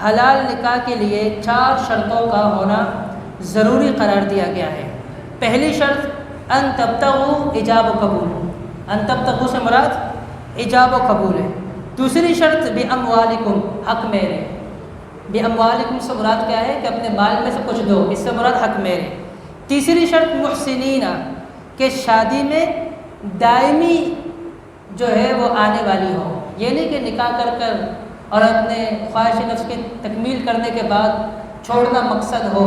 حلال نکاح کے لیے 4 شرطوں کا ہونا ضروری قرار دیا گیا ہے۔ پہلی شرط ان تبتغوا ایجاب و قبول، ان تبتغوا سے مراد ایجاب و قبول ہے۔ دوسری شرط باموالکم، حق میرے، باموالکم سے مراد کیا ہے کہ اپنے مال میں سے کچھ دو، اس سے مراد حق میرے۔ تیسری شرط محسنین، کہ شادی میں دائمی جو ہے وہ آنے والی ہو، یہ نہیں کہ نکاح کر کر اور اپنے خواہش نفس کی تکمیل کرنے کے بعد چھوڑنا مقصد ہو،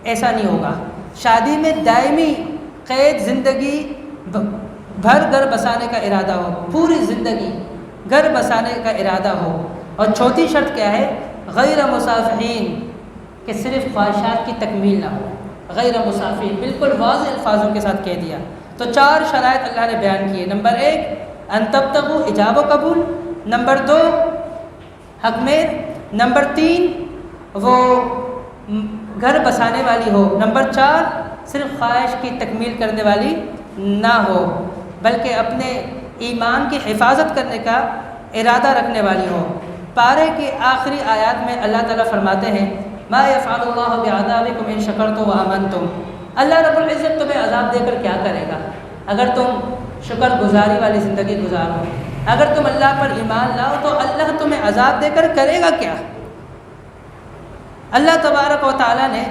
ایسا نہیں ہوگا۔ شادی میں دائمی قید زندگی بھر گھر بسانے کا ارادہ ہو، پوری زندگی گھر بسانے کا ارادہ ہو۔ اور چوتھی شرط کیا ہے؟ غیر مصافحین، کہ صرف خواہشات کی تکمیل نہ ہو، غیر مصافحین، بالکل واضح الفاظوں کے ساتھ کہہ دیا۔ تو 4 شرائط اللہ نے بیان کیے۔ نمبر 1 ان تبتغوا ایجاب و قبول، نمبر 2 حق میر، نمبر 3 وہ گھر بسانے والی ہو، نمبر 4 صرف خواہش کی تکمیل کرنے والی نہ ہو بلکہ اپنے ایمان کی حفاظت کرنے کا ارادہ رکھنے والی ہو۔ پارے کی آخری آیات میں اللہ تعالیٰ فرماتے ہیں ما یفعل اللہ بعذابکم ان شکرتم وآمنتم، اللہ رب العزت تمہیں عذاب دے کر کیا کرے گا اگر تم شکر گزاری والی زندگی گزارو، اگر تم اللہ پر ایمان لاؤ تو اللہ تمہیں عذاب دے کر کرے گا کیا؟ اللہ تبارک و تعالیٰ نے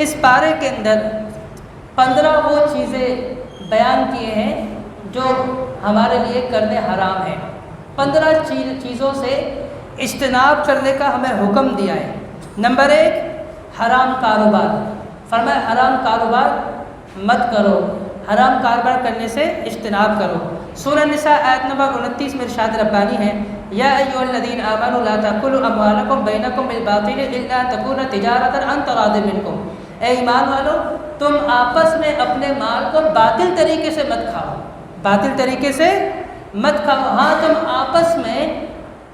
اس پارے کے اندر 15 وہ چیزیں بیان کیے ہیں جو ہمارے لیے کرنے حرام ہیں۔ 15 چیزوں سے اجتناب کرنے کا ہمیں حکم دیا ہے۔ نمبر 1 حرام کاروبار، فرمایا حرام کاروبار مت کرو، حرام کاروبار کرنے سے اجتناب کرو۔ سورہ نساء آیت نمبر 29 میں ارشاد ربانی ہے یا ایھا الذین آمنوا لا تأکلوا اموالکم بینکم بالباطل الا ان تکون تجارۃ عن تراض منکم، اے ایمان والو تم آپس میں اپنے مال کو باطل طریقے سے مت کھاؤ، باطل طریقے سے مت کھاؤ، ہاں تم آپس میں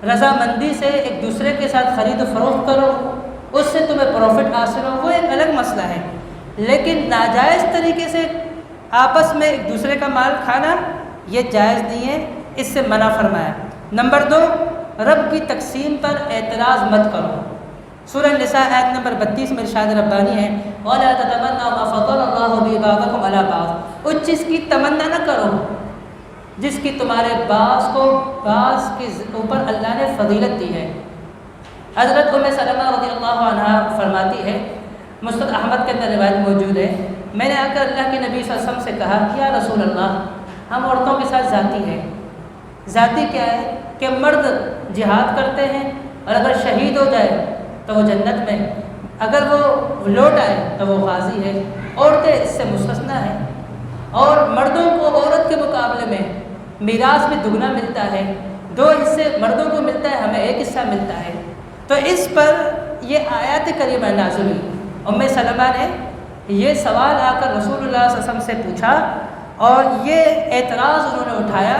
رضامندی سے ایک دوسرے کے ساتھ خرید و فروخت کرو، اس سے تمہیں پروفٹ حاصل ہو، وہ ایک الگ مسئلہ ہے، لیکن ناجائز طریقے سے آپس میں ایک دوسرے کا مال کھانا یہ جائز نہیں ہے، اس سے منع فرمایا۔ نمبر 2 رب کی تقسیم پر اعتراض مت کرو، سورہ نساء آیت نمبر 32 میں ارشاد ربانی ہے وَلَا تَتَمَنَّوْا مَا فَضَّلَ اللَّهُ بِهِ بَعْضَكُمْ عَلَىٰ بَعْضٍ، اس چیز کی تمنا نہ کرو جس کی تمہارے بعض کو بعض کے اوپر اللہ نے فضیلت دی ہے۔ حضرت ام سلمہ رضی اللہ عنہ فرماتی ہے، مسند احمد کے اندر روایت موجود ہے، میں نے آ کر اللہ کے نبی صلی اللہ علیہ وسلم سے کہا یا رسول اللہ ہم عورتوں کے ساتھ ذاتی ہیں، ذاتی کیا ہے کہ مرد جہاد کرتے ہیں اور اگر شہید ہو جائے تو وہ جنت میں، اگر وہ لوٹ آئے تو وہ غازی ہے، عورتیں اس سے مستثنیٰ ہیں، اور مردوں کو عورت کے مقابلے میں میراث بھی دگنا ملتا ہے، 2 حصے مردوں کو ملتا ہے، ہمیں 1 حصہ ملتا ہے۔ تو اس پر یہ آیات کریمہ نازل ہوئی۔ ام سلمہ نے یہ سوال آ کر رسول اللہ صلی اللہ علیہ وسلم سے پوچھا اور یہ اعتراض انہوں نے اٹھایا،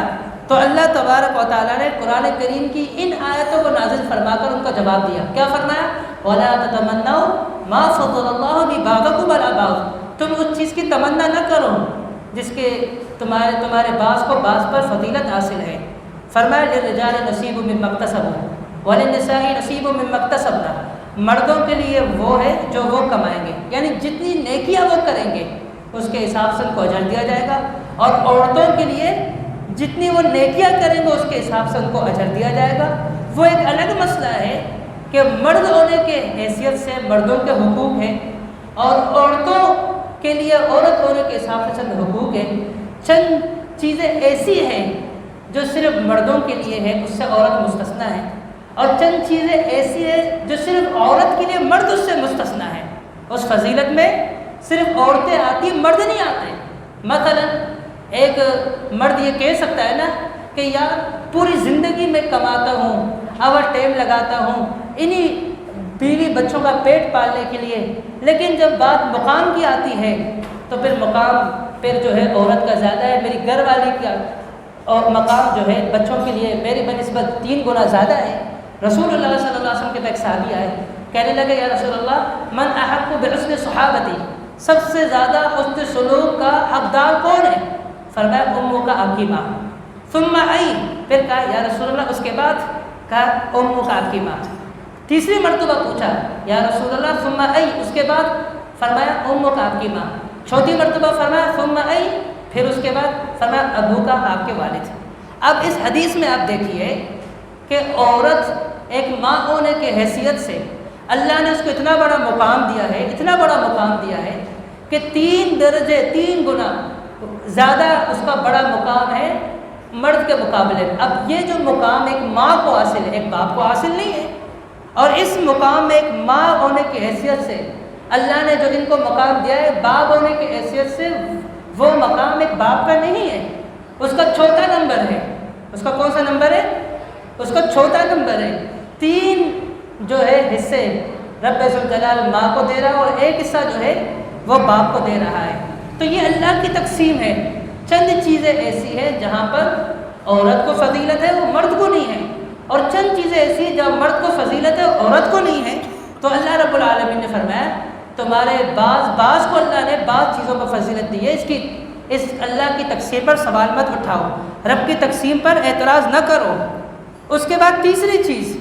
تو اللہ تبارک و تعالیٰ نے قرآن کریم کی ان آیتوں کو نازل فرما کر ان کا جواب دیا۔ کیا فرمایا؟ وَلَا تَتَمَنَّوْا مَا فَضَّلَ اللَّهُ بِبَعْضِكُمْ عَلَىٰ بَعْضٍ، تم اس چیز کی تمنا نہ کرو جس کے تمہارے بعض کو بعض پر فضیلت حاصل ہے۔ فرمایا لِلرِّجَالِ نَصِیبٌ مِّمَّا اکْتَسَبُوا وَلِلنِّسَاءِ نَصِیبٌ مِّمَّا اکْتَسَبْنَا، مردوں کے لیے وہ ہے جو وہ کمائیں گے، یعنی جتنی نیکیاں وہ کریں گے اس کے حساب سے ان کو اجر دیا جائے گا، اور عورتوں کے لیے جتنی وہ نیکیاں کریں گے اس کے حساب سے ان کو اجر دیا جائے گا۔ وہ ایک الگ مسئلہ ہے کہ مرد ہونے کے حیثیت سے مردوں کے حقوق ہیں اور عورتوں کے لیے عورت ہونے کے حساب سے چند حقوق ہیں، چند چیزیں ایسی ہیں جو صرف مردوں کے لیے ہیں، اس سے عورت مستثنیٰ ہے، اور چند چیزیں ایسی ہیں جو صرف عورت کے لیے مرد اس سے مستثنیٰ ہے، اس فضیلت میں صرف عورتیں آتی مرد نہیں آتے۔ مثلا ایک مرد یہ کہہ سکتا ہے نا کہ یار پوری زندگی میں کماتا ہوں، اوور ٹائم لگاتا ہوں انہی بیوی بچوں کا پیٹ پالنے کے لیے، لیکن جب بات مقام کی آتی ہے تو پھر مقام پھر جو ہے عورت کا زیادہ ہے، میری گھر والی کا اور مقام جو ہے بچوں کے لیے میری بنسبت 3 گنا زیادہ ہے۔ رسول اللہ صلی اللہ علیہ وسلم کے پاس ایک صحابی آئے، کہنے لگے یا رسول اللہ من احق بحسن صحابتی، سب سے زیادہ حسن سلوک کا حقدار کون ہے؟ فرمایا امو کا آپ کی ماں، ثم ای، پھر کہا یا رسول اللہ اس کے بعد؟ کہا امو کا آپ کی ماں۔ تیسری مرتبہ پوچھا یا رسول اللہ ثم ای، اس کے بعد فرمایا امک، آپ کی ماں. چوتھی مرتبہ فرمایا ثم ای، پھر اس کے بعد فرمایا ابو کا، آپ کے والد. اب اس حدیث میں آپ دیکھیے کہ عورت ایک ماں ہونے کی حیثیت سے اللہ نے اس کو اتنا بڑا مقام دیا ہے، اتنا بڑا مقام دیا ہے کہ 3 درجے 3 گنا زیادہ اس کا بڑا مقام ہے مرد کے مقابلے میں. اب یہ جو مقام ایک ماں کو حاصل ہے، ایک باپ کو حاصل نہیں ہے، اور اس مقام میں ایک ماں ہونے کی حیثیت سے اللہ نے جو ان کو مقام دیا ہے، باپ ہونے کی حیثیت سے وہ مقام ایک باپ کا نہیں ہے، اس کا چھوٹا نمبر ہے. اس کا کون سا نمبر ہے؟ اس کا چھوٹا نمبر ہے. 3 جو ہے حصے رب ذوالجلال ماں کو دے رہا ہے اور ایک حصہ جو ہے وہ باپ کو دے رہا ہے. تو یہ اللہ کی تقسیم ہے. چند چیزیں ایسی ہیں جہاں پر عورت کو فضیلت ہے، وہ مرد کو نہیں ہے، اور چند چیزیں ایسی ہیں جہاں مرد کو فضیلت ہے، عورت کو نہیں ہے. تو اللہ رب العالمین نے فرمایا تمہارے بعض کو اللہ نے بعض چیزوں پر فضیلت دی ہے. اس اللہ کی تقسیم پر سوال مت اٹھاؤ، رب کی تقسیم پر اعتراض نہ کرو. اس کے بعد تیسری چیز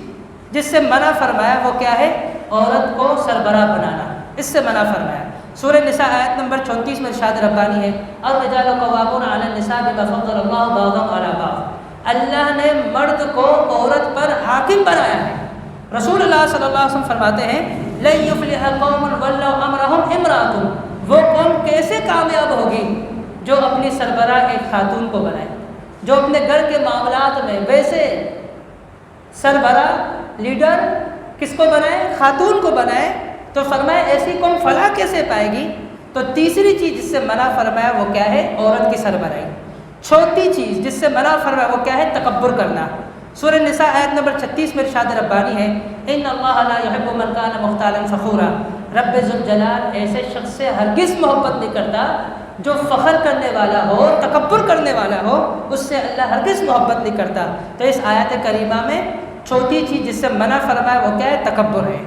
جس سے منع فرمایا وہ کیا ہے؟ عورت کو سربراہ بنانا، اس سے منع فرمایا. سورہ نساء آیت نمبر 34 میں ارشاد ربانی ہے الرجال قوامون علی النساء بما فضل اللہ بعضهم علی بعض. اللہ نے مرد کو عورت پر حاکم بنایا ہے. رسول اللہ صلی اللہ علیہ وسلم فرماتے ہیں لن یفلح قوم ولوا امرهم امرأة، وہ قوم کیسے کامیاب ہوگی جو اپنی سربراہ ایک خاتون کو بنائے، جو اپنے گھر کے معاملات میں ویسے سربراہ لیڈر کس کو بنائے؟ خاتون کو بنائے. تو فرمایا ایسی قوم فلاح کیسے پائے گی؟ تو تیسری چیز جس سے منع فرمایا وہ کیا ہے؟ عورت کی سربراہی. چوتھی چیز جس سے منع فرمایا وہ کیا ہے؟ تکبر کرنا. سورہ نساء آیت نمبر 36 میں ارشاد ربانی ہے ان اللہ لا يحب من كان مختالا فخورا، رب ذوالجلال ایسے شخص سے ہرگز محبت نہیں کرتا جو فخر کرنے والا ہو، تکبر کرنے والا ہو، اس سے اللہ ہرگز محبت نہیں کرتا. تو اس آیت کریمہ میں چوتھی چیز جس سے منع فرمایا وہ کیا ہے؟ تکبر ہے.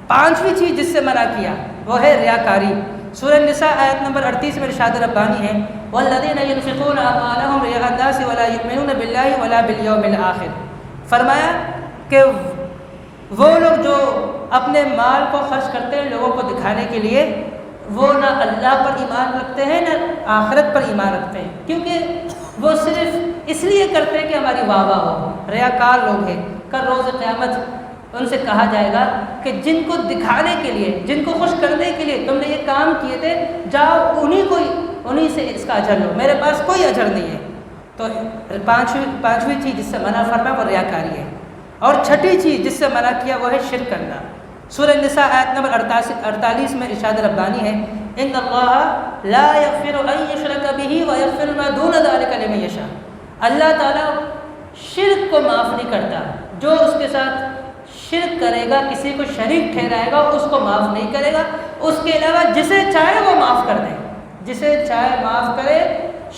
پانچویں چیز جس سے منع کیا وہ ہے ریاکاری. سورہ نساء آیت نمبر 38 میں ارشاد ربانی ہے والذین ينفقون اموالهم رئاء الناس ولا يؤمنون بالله ولا باليوم الاخر. فرمایا کہ وہ لوگ جو اپنے مال کو خرچ کرتے ہیں لوگوں کو دکھانے کے لیے، وہ نہ اللہ پر ایمان رکھتے ہیں نہ آخرت پر ایمان رکھتے ہیں، کیونکہ وہ صرف اس لیے کرتے ہیں کہ ہماری واہ واہ ہو. ریاکار لوگ ہیں. کل روز قیامت ان سے کہا جائے گا کہ جن کو دکھانے کے لیے، جن کو خوش کرنے کے لیے تم نے یہ کام کیے تھے، جاؤ انہی سے اس کا اجر لو، میرے پاس کوئی اجر نہیں ہے. تو پانچویں چیز جس سے منع فرمایا وہ ریاکاری ہے. اور چھٹی چیز جس سے منع کیا وہ ہے شرک کرنا. سورہ نساء آیت نمبر 48 میں ارشاد ربانی ہے ان اللہ لا یغفر ان یشرک به ویغفر ما دون ذلک لمن یشاء. اللہ تعالیٰ شرک کو معاف نہیں کرتا، جو اس کے ساتھ شرک کرے گا، کسی کو شریک ٹھہرائے گا اس کو معاف نہیں کرے گا. اس کے علاوہ جسے چاہے وہ معاف کر دے، جسے چاہے معاف کرے.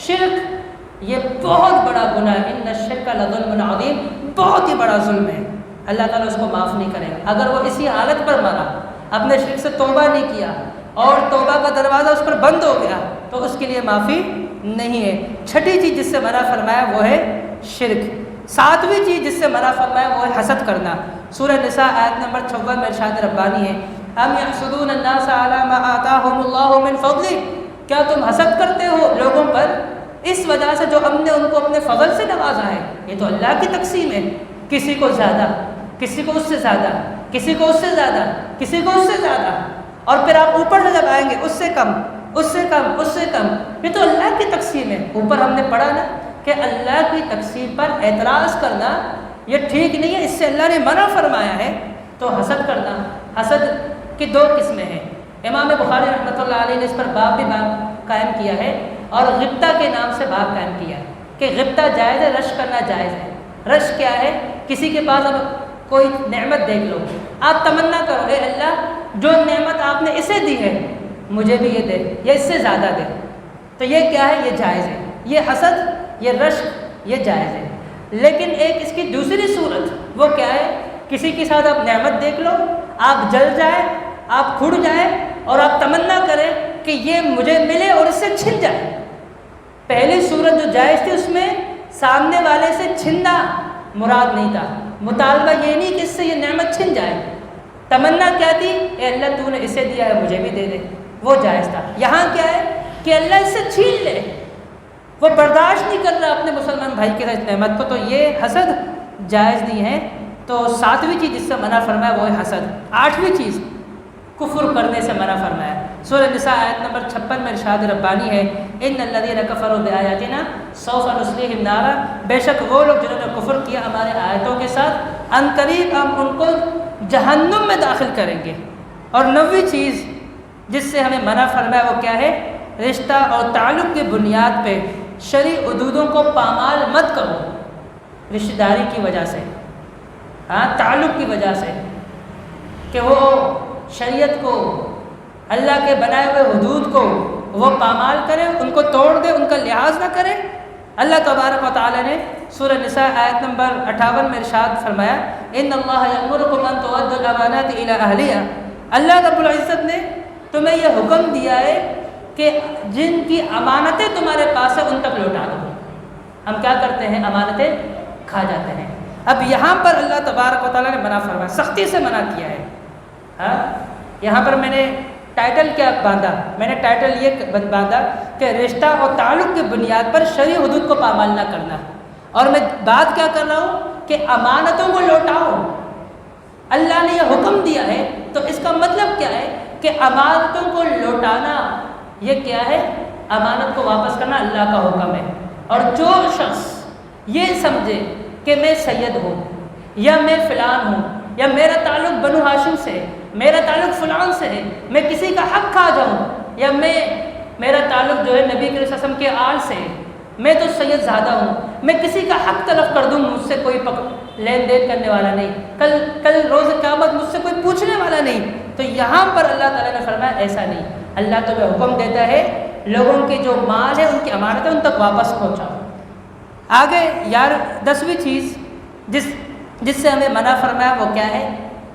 شرک یہ بہت بڑا گناہ ہے. ان الشرک لظلم عظیم، بہت ہی بڑا ظلم ہے. اللہ تعالیٰ اس کو معاف نہیں کرے گا. اگر وہ اسی حالت پر مرا، اپنے شرک سے توبہ نہیں کیا اور توبہ کا دروازہ اس پر بند ہو گیا تو اس کے لیے معافی نہیں ہے. چھٹی چیز جس سے منع فرمایا وہ ہے شرک. ساتویں چیز جس سے منع فرمایا وہ ہے حسد کرنا. سورہ نساء آیت نمبر 56 میں ارشاد ربانی ہے ام یحسدون الناس علی ما آتاہم اللہ من فضلہ، کیا تم حسد کرتے ہو لوگوں پر اس وجہ سے جو ہم نے ان کو اپنے فضل سے نوازا ہے؟ یہ تو اللہ کی تقسیم ہے. کسی کو زیادہ، کسی کو اس سے زیادہ، کسی کو اس سے زیادہ، کسی کو اس سے زیادہ، اور پھر آپ اوپر سے جب آئیں گے اس سے کم، اس سے کم، اس سے کم. یہ تو اللہ کی تقسیم ہے. اوپر ہم نے پڑھا نا کہ اللہ کی تقسیم پر اعتراض کرنا یہ ٹھیک نہیں ہے، اس سے اللہ نے منع فرمایا ہے. تو حسد کرنا، حسد کی 2 قسمیں ہیں. امام بخاری رحمۃ اللہ علیہ نے اس پر باب بھی قائم کیا ہے اور غبطہ کے نام سے باب قائم کیا ہے کہ غبطہ جائز ہے، رش کرنا جائز ہے. رش کیا ہے؟ کسی کے پاس اب کوئی نعمت دیکھ لو، آپ تمنا کرو اے اللہ جو نعمت آپ نے اسے دی ہے مجھے بھی یہ دے یا اس سے زیادہ دے. تو یہ کیا ہے؟ یہ جائز ہے. یہ حسد، یہ رشک، یہ جائز ہے. لیکن ایک اس کی دوسری صورت وہ کیا ہے؟ کسی کے ساتھ آپ نعمت دیکھ لو، آپ جل جائے، آپ کھڑ جائے اور آپ تمنا کریں کہ یہ مجھے ملے اور اس سے چھن جائے. پہلی صورت جو جائز تھی اس میں سامنے والے سے چھننا مراد نہیں تھا. مطالبہ یہ نہیں کہ اس سے یہ نعمت چھن جائے، تمنا کیا تھی؟ اے اللہ تو نے اسے دیا ہے مجھے بھی دے دے، وہ جائز تھا۔ یہاں کیا ہے کہ اللہ اس سے چھین لے، وہ برداشت نہیں کر رہا اپنے مسلمان بھائی کے ساتھ نعمت کو، تو یہ حسد جائز نہیں ہے۔ تو 7ویں چیز جس سے منع فرمایا وہ ہے حسد۔ 8ویں چیز کفر کرنے سے منع فرمایا۔ سورہ نساء آیت نمبر 56 میں ارشاد ربانی ہے، ان الذین کفروا بآیاتنا سوف نصلیہم نارا، بے شک وہ لوگ جنہوں نے کفر کیا ہمارے آیتوں کے ساتھ، ان قریب ہم ان کو جہنم میں داخل کریں گے۔ اور 9ویں چیز جس سے ہمیں منع فرمایا وہ کیا ہے؟ رشتہ اور تعلق کی بنیاد پہ شرعی حدودوں کو پامال مت کرو، رشتہ داری کی وجہ سے، تعلق کی وجہ سے، کہ وہ شریعت کو، اللہ کے بنائے ہوئے حدود کو وہ پامال کرے، ان کو توڑ دے، ان کا لحاظ نہ کرے۔ اللہ تبارک و تعالی نے سورہ نساء آیت نمبر 58 میں ارشاد فرمایا، ان اللہ یأمرکم ان تؤدوا الامانات الی اہلہا، اللہ رب العزت نے تمہیں یہ حکم دیا ہے کہ جن کی امانتیں تمہارے پاس ہیں ان تک لوٹا دو۔ ہم کیا کرتے ہیں؟ امانتیں کھا جاتے ہیں۔ اب یہاں پر اللہ تبارک و تعالیٰ نے منع فرمایا، سختی سے منع کیا ہے۔ یہاں پر میں نے ٹائٹل کیا باندھا؟ میں نے ٹائٹل یہ باندھا کہ رشتہ اور تعلق کی بنیاد پر شرعی حدود کو پامال نہ کرنا، اور میں بات کیا کر رہا ہوں کہ امانتوں کو لوٹاؤ۔ اللہ نے یہ حکم دیا ہے تو اس کا مطلب کیا ہے کہ امانتوں کو لوٹانا یہ کیا ہے؟ امانت کو واپس کرنا اللہ کا حکم ہے۔ اور جو شخص یہ سمجھے کہ میں سید ہوں یا میں فلان ہوں یا میرا تعلق بنو ہاشم سے ہے، میرا تعلق فلان سے ہے، میں کسی کا حق کھا جاؤں، یا میرا تعلق جو ہے نبی کے وسلم کے آل سے ہے، میں تو سید زادہ ہوں، میں کسی کا حق تلف کر دوں، مجھ سے کوئی لین دین کرنے والا نہیں، کل روز قیامت مجھ سے کوئی پوچھنے والا نہیں۔ تو یہاں پر اللہ تعالیٰ نے فرمایا ایسا نہیں، اللہ تمہیں حکم دیتا ہے لوگوں کے جو مال ہے ان کی امانتیں ان تک واپس پہنچاؤ۔ آگے 10ویں چیز جس سے ہمیں منع فرمایا وہ کیا ہے؟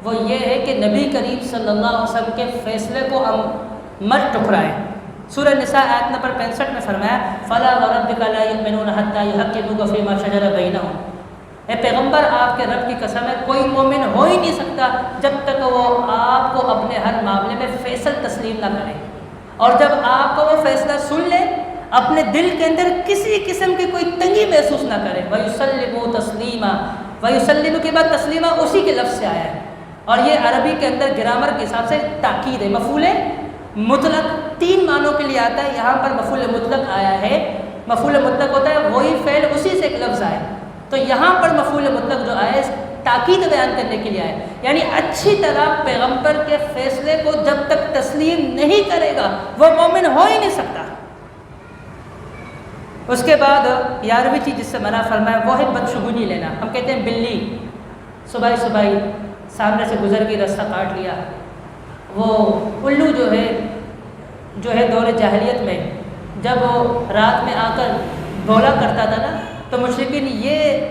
وہ یہ ہے کہ نبی کریم صلی اللہ علیہ وسلم کے فیصلے کو ہم مت ٹکرائیں۔ سورہ نساء آیت نمبر 65 میں فرمایا، فَلَا وَرَبِّكَ لَا يُؤْمِنُونَ حَتَّىٰ يُحَكِّمُوكَ فِي مَا شَجَرَ بَيْنَهُمْ، اے پیغمبر آپ کے رب کی قسم ہے کوئی مومن ہو ہی نہیں سکتا جب تک وہ آپ کو اپنے ہر معاملے میں فیصل تسلیم نہ کرے، اور جب آپ کو وہ فیصلہ سن لے اپنے دل کے اندر کسی قسم کی کوئی تنگی محسوس نہ کرے۔ وَيُسَلِّمُوا تَسْلِيمًا، وَيُسَلِّمُ کے بعد تسلیمہ اسی کے لفظ سے آیا ہے، اور یہ عربی کے اندر گرامر کے حساب سے تاکید ہے۔ مفعول مطلق 3 معنوں کے لیے آتا ہے، یہاں پر مفعول مطلق آیا ہے۔ مفعول مطلق ہوتا ہے وہی فعل اسی سے ایک لفظ آئے، تو یہاں پر مفعول مطلق جو آئے تاکید بیان کرنے کے لیے آئے، یعنی اچھی طرح پیغمبر کے فیصلے کو جب تک تسلیم نہیں کرے گا وہ مومن ہو ہی نہیں سکتا۔ اس کے بعد 11ویں چیز جس سے منع فرمایا وہ ہے بدشگونی لینا۔ ہم کہتے ہیں بلی صبح سامنے سے گزر کے راستہ کاٹ لیا، وہ الو جو ہے دور جاہلیت میں جب وہ رات میں آ کر بولا کرتا تھا نا، تو مشرکین یہ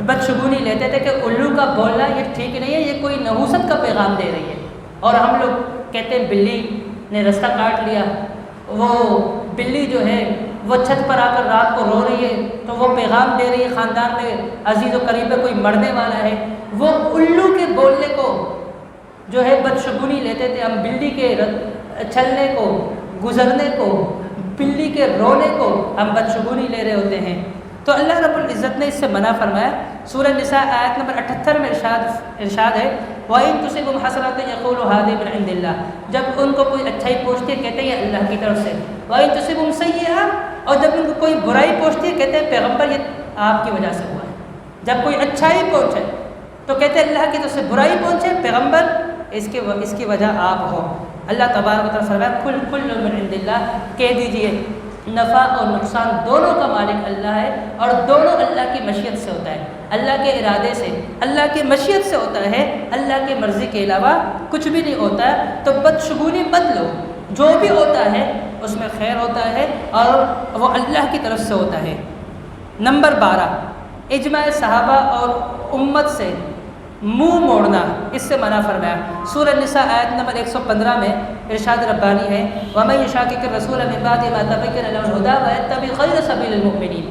بدشگونی لیتے تھے کہ الو کا بولنا یہ ٹھیک نہیں ہے، یہ کوئی نحوست کا پیغام دے رہی ہے، اور ہم لوگ کہتے ہیں بلی نے راستہ کاٹ لیا، وہ بلی جو ہے وہ چھت پر آ کر رات کو رو رہی ہے تو وہ پیغام دے رہی ہے خاندان میں عزیز و قریب میں کوئی مرنے والا ہے۔ وہ الو کے بولنے کو جو ہے بدشگونی لیتے تھے، ہم بلی کے چلنے کو، گزرنے کو، بلی کے رونے کو ہم بدشگونی لے رہے ہوتے ہیں۔ تو اللہ رب العزت نے اس سے منع فرمایا۔ سورہ نساء آیت نمبر 78 میں ارشاد ہے، وَإِن تُصِبْهُمْ حَسَنَةٌ يَقُولُوا هَٰذِهِ مِنْ عِندِ اللَّهِ، جب ان کو کوئی اچھائی پہنچتی ہے کہتے ہیں یہ اللہ کی طرف سے۔ وَإِن تُصِبْهُمْ سَيِّئَةٌ، اور جب ان کو کوئی برائی پہنچتی ہے کہتے ہیں پیغمبر یہ آپ کی وجہ سے ہوا ہے۔ جب کوئی اچھائی پہنچے تو کہتے ہیں اللہ کی طرف سے، برائی پہنچے پیغمبر اس کی وجہ آپ ہو۔ اللہ تبارک و تعالیٰ فرمایا کل من عند اللہ، کہہ دیجئے نفع اور نقصان دونوں کا مالک اللہ ہے، اور دونوں اللہ کی مشیت سے ہوتا ہے، اللہ کے ارادے سے، اللہ کی مشیت سے ہوتا ہے، اللہ کی مرضی کے علاوہ کچھ بھی نہیں ہوتا ہے۔ تو بدشگونی مت لو، جو بھی ہوتا ہے اس میں خیر ہوتا ہے اور وہ اللہ کی طرف سے ہوتا ہے۔ نمبر 12، اجماع صحابہ اور امت سے منہ موڑنا، اس سے منع فرمایا۔ سورہ نساء آیت نمبر 115 میں ارشاد ربانی ہے، وَمَن يُشَاقِقِ الرَّسُولَ مِن بَعْدِ مَا تَبَيَّنَ لَهُ الْهُدَىٰ وَيَتَّبِعْ غَيْرَ سَبِيلِ الْمُؤْمِنِينَ،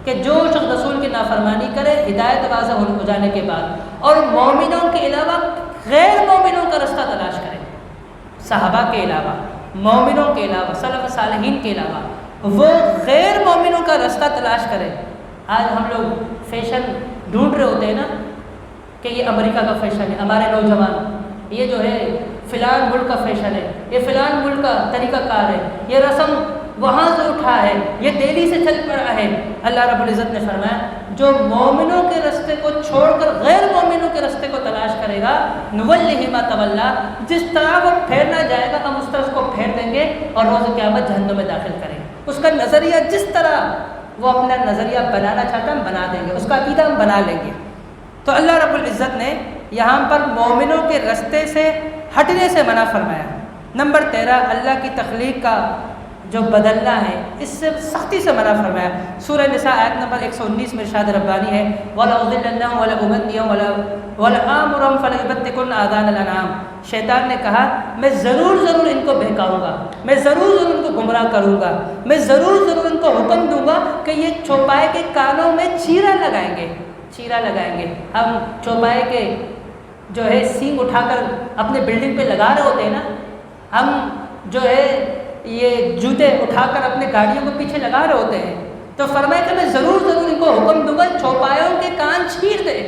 کہ جو شخص رسول کی نافرمانی کرے ہدایت واضح ہو جانے کے بعد، اور مومنوں کے علاوہ غیر مومنوں کا صحابہ کے علاوہ، مومنوں کے علاوہ، سلف صالحین کے علاوہ وہ غیر مومنوں کا راستہ تلاش کرے۔ آج ہم لوگ فیشن ڈھونڈ رہے ہوتے ہیں نا کہ یہ امریکہ کا فیشن ہے، ہمارے نوجوان یہ جو ہے فلان ملک کا فیشن ہے، یہ فلان ملک کا طریقہ کار ہے، یہ رسم وہاں سے اٹھا ہے، یہ دہلی سے چل پڑا ہے۔ اللہ رب العزت نے فرمایا جو مومنوں کے راستے کو چھوڑ کر غیر مومنوں کے راستے کو تلاش کرے گا، نولہ ما تولی، جس طرح وہ پھیرنا جائے گا ہم اس طرح اس کو پھیر دیں گے اور روز قیامت جہنم میں داخل کریں گے۔ اس کا نظریہ جس طرح وہ اپنا نظریہ بنانا چاہتا ہم بنا دیں گے، اس کا عقیدہ ہم بنا لیں گے۔ تو اللہ رب العزت نے یہاں پر مومنوں کے راستے سے ہٹنے سے منع فرمایا۔ نمبر 13، اللہ کی تخلیق کا جو بدلنا ہے اس سے سختی سے منع فرمایا۔ سورہ نساء آیت نمبر 119 میں ارشاد ربانی ہے وَلَأُضِلَّنَّهُمْ وَلَأُمَنِّيَهُمْ وَلَآمُرُهُمْ فَلَيُبَتِّكُنَّ آذَانَ الْأَنْعَامِ۔ شیطان نے کہا میں ضرور ان کو بہکاؤں گا، میں ضرور ان کو گمراہ کروں گا، میں ضرور ان کو حکم دوں گا کہ یہ چوپائے کے کانوں میں چیرا لگائیں گے۔ ہم چوپائے کے جو ہے سینگ اٹھا کر اپنے بلڈنگ پہ لگا رہے ہوتے ہیں نا، ہم جو ہے یہ جوتے اٹھا کر اپنے گاڑیوں کے پیچھے لگا رہے ہوتے ہیں، تو فرمایا کہ میں ضرور ان کو حکم دوں گا چوپایوں کے کان چھیر دے،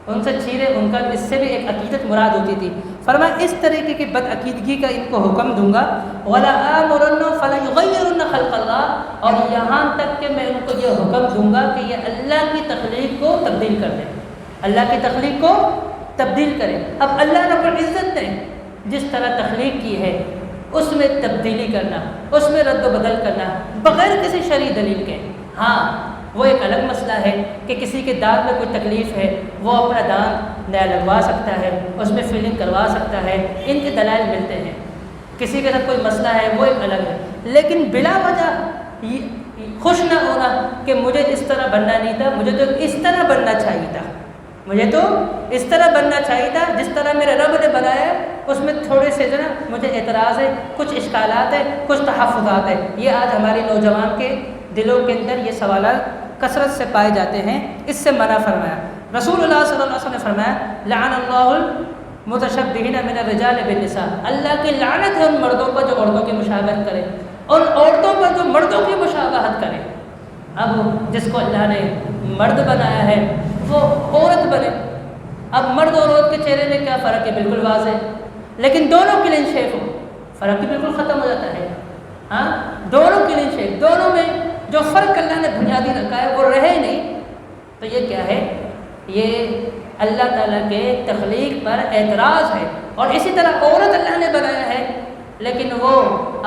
ان سے چھیرے۔ ان کا اس سے بھی ایک عقیدت مراد ہوتی تھی۔ فرمایا اس طریقے کی بد عقیدگی کا ان کو حکم دوں گا وَلَآمُرَنَّهُمْ فَلَيُغَيِّرُنَّ خَلْقَ اللَّهِ، اور یہاں تک کہ میں ان کو یہ حکم دوں گا کہ یہ اللہ کی تخلیق کو تبدیل کر دیں، اللہ کی تخلیق کو تبدیل کریں۔ اب اللہ رب العزت نے جس طرح تخلیق کی ہے اس میں تبدیلی کرنا، اس میں رد و بدل کرنا بغیر کسی شرعی دلیل کے، ہاں وہ ایک الگ مسئلہ ہے کہ کسی کے دانت میں کوئی تکلیف ہے وہ اپنا دانت نیا لگوا سکتا ہے، اس میں فلنگ کروا سکتا ہے، ان کے دلائل ملتے ہیں۔ کسی کے ساتھ کوئی مسئلہ ہے وہ ایک الگ ہے، لیکن بلا وجہ خوش نہ ہونا کہ مجھے اس طرح بننا نہیں تھا، مجھے تو اس طرح بننا چاہیے تھا، مجھے تو اس طرح بننا چاہیے تھا جس طرح میرے رب نے بنایا، اس میں تھوڑے سے جو نا مجھے اعتراض ہے، کچھ اشکالات ہیں، کچھ تحفظات ہیں۔ یہ آج ہمارے نوجوان کے دلوں کے اندر یہ سوالات کثرت سے پائے جاتے ہیں، اس سے منع فرمایا۔ رسول اللہ صلی اللہ علیہ وسلم نے فرمایا لعن اللہ المتشبہین من الرجال بالنساء، اللہ کی لعنت ہے ان مردوں پر جو عورتوں کی مشابہت کرے اور عورتوں پر جو مردوں کی مشابہت کرے۔ اب جس کو اللہ نے مرد بنایا ہے وہ عورت بنے۔ اب مرد اور عورت کے چہرے میں کیا فرق ہے؟ بالکل واضح ہے، لیکن دونوں کلین شیف ہو فرق ہی بالکل ختم ہو جاتا ہے۔ ہاں دونوں کلین شیف، دونوں میں جو فرق اللہ نے بنیادی رکھا ہے وہ رہے ہی نہیں، تو یہ کیا ہے؟ یہ اللہ تعالیٰ کے تخلیق پر اعتراض ہے۔ اور اسی طرح عورت اللہ نے بنایا ہے لیکن وہ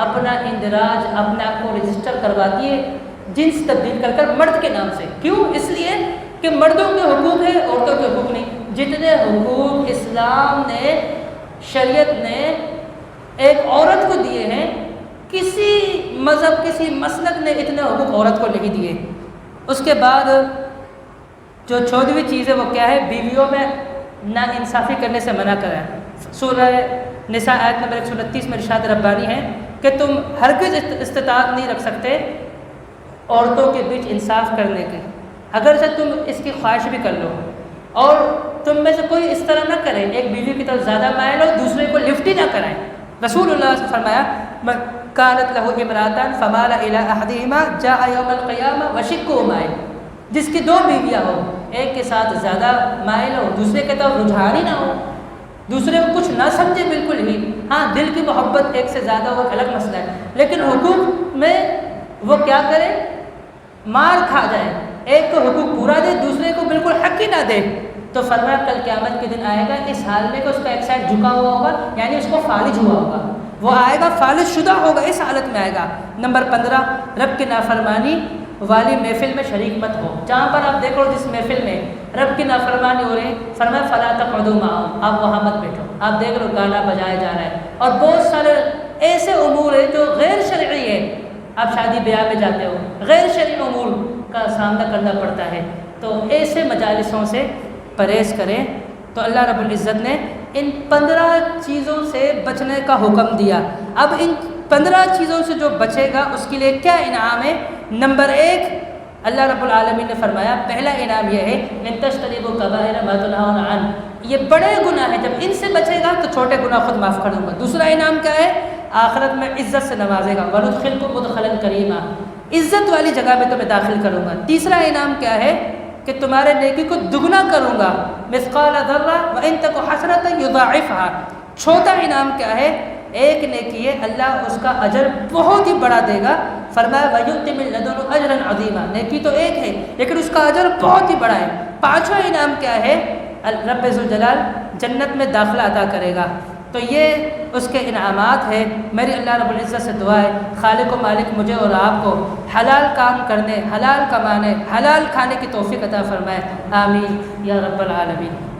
اپنا اندراج اپنے آپ کو رجسٹر کرواتی ہے جنس تبدیل کر کر مرد کے نام سے۔ کیوں؟ اس لیے کہ مردوں کے حقوق ہیں، عورتوں کے حقوق نہیں۔ جتنے حقوق اسلام نے، شریعت نے ایک عورت کو دیے ہیں، کسی مذہب کسی مسلک نے اتنے حقوق عورت کو نہیں دیے۔ اس کے بعد جو 14ویں چیز ہے وہ کیا ہے؟ بیویوں میں ناانصافی کرنے سے منع کرا ہے۔ سورہ نساء آیت نمبر 129 میں ارشاد ربانی ہے کہ تم ہرگز استطاعت نہیں رکھ سکتے عورتوں کے بیچ انصاف کرنے کے، اگرچہ تم اس کی خواہش بھی کر لو، اور تم میں سے کوئی اس طرح نہ کرے ایک بیوی کی طرف زیادہ مائل ہو دوسرے کو لفٹ ہی نہ کرائیں۔ رسول اللہ سے فرمایا کانت لہ امراتان فمال الی احدہما جاء یوم القیامہ وشقہ مائل، جس کی 2 بیویاں ہو، ایک کے ساتھ زیادہ مائل ہو دوسرے کے طرف رجحان ہی نہ ہو، دوسرے کو کچھ نہ سمجھے بالکل ہی، ہاں دل کی محبت ایک سے زیادہ ہو ایک الگ مسئلہ ہے، لیکن حقوق میں وہ کیا کرے؟ مار کھا جائے، ایک کو حقوق پورا دے دوسرے کو بالکل حق ہی نہ دے۔ تو فرمایا کل قیامت کے دن آئے گا اس حال میں کہ اس کا ایک سائڈ جھکا ہوا ہوگا، یعنی اس کو فالج ہوا ہوگا، وہ آئے گا فالج شدہ ہوگا، اس حالت میں آئے گا۔ نمبر 15، رب کی نافرمانی والی محفل میں شریک مت ہو۔ جہاں پر آپ دیکھو جس محفل میں رب کی نافرمانی ہو رہی، فرمایا فلا تقعدوا معهم، آپ وہاں مت بیٹھو۔ آپ دیکھ رہے ہو گانا بجایا جا رہا ہے اور بہت سارے ایسے امور ہیں جو غیر شرعی ہے، آپ شادی بیاہ میں جاتے ہو، غیر شرعی امور کا سامنا کرنا پڑتا ہے، تو ایسے مجالسوں سے پرہیز کریں۔ تو اللہ رب العزت نے ان 15 چیزوں سے بچنے کا حکم دیا۔ اب ان 15 چیزوں سے جو بچے گا اس کے لیے کیا انعام ہے؟ نمبر 1، اللہ رب العالمین نے فرمایا پہلا انعام یہ ہے ان تجتنبوا کبائر ما تنہون عنہ، یہ بڑے گناہ ہیں، جب ان سے بچے گا تو چھوٹے گناہ خود معاف کر دوں گا۔ دوسرا انعام کیا ہے؟ آخرت میں عزت سے نوازے گا، وَنُدْخِلْكُم مُدْخَلًا کریما، عزت والی جگہ میں تمہیں داخل کروں گا۔ تیسرا انعام کیا ہے؟ کہ تمہارے نیکی کو دگنا کروں گا، مثقال ذرہ وَإِن تَكُ حَسَنَةً يُضَاعِفْهَا۔ چھوٹا انعام کیا ہے؟ ایک نیکی ہے، اللہ اس کا اجر بہت ہی بڑا دے گا، فرمایا وَيُؤْتِ مِن لَدُنْهُ أَجْرًا عَظِيمًا، نیکی تو ایک ہے لیکن اس کا اجر بہت ہی بڑا ہے۔ پانچواں انعام کیا ہے؟ رب ذوالجلال جنت میں داخلہ عطا کرے گا۔ تو یہ اس کے انعامات ہیں۔ میری اللہ رب العزت سے دعا ہے، خالق و مالک مجھے اور آپ کو حلال کام کرنے، حلال کمانے، حلال کھانے کی توفیق عطا فرمائے، آمین یا رب العالمین۔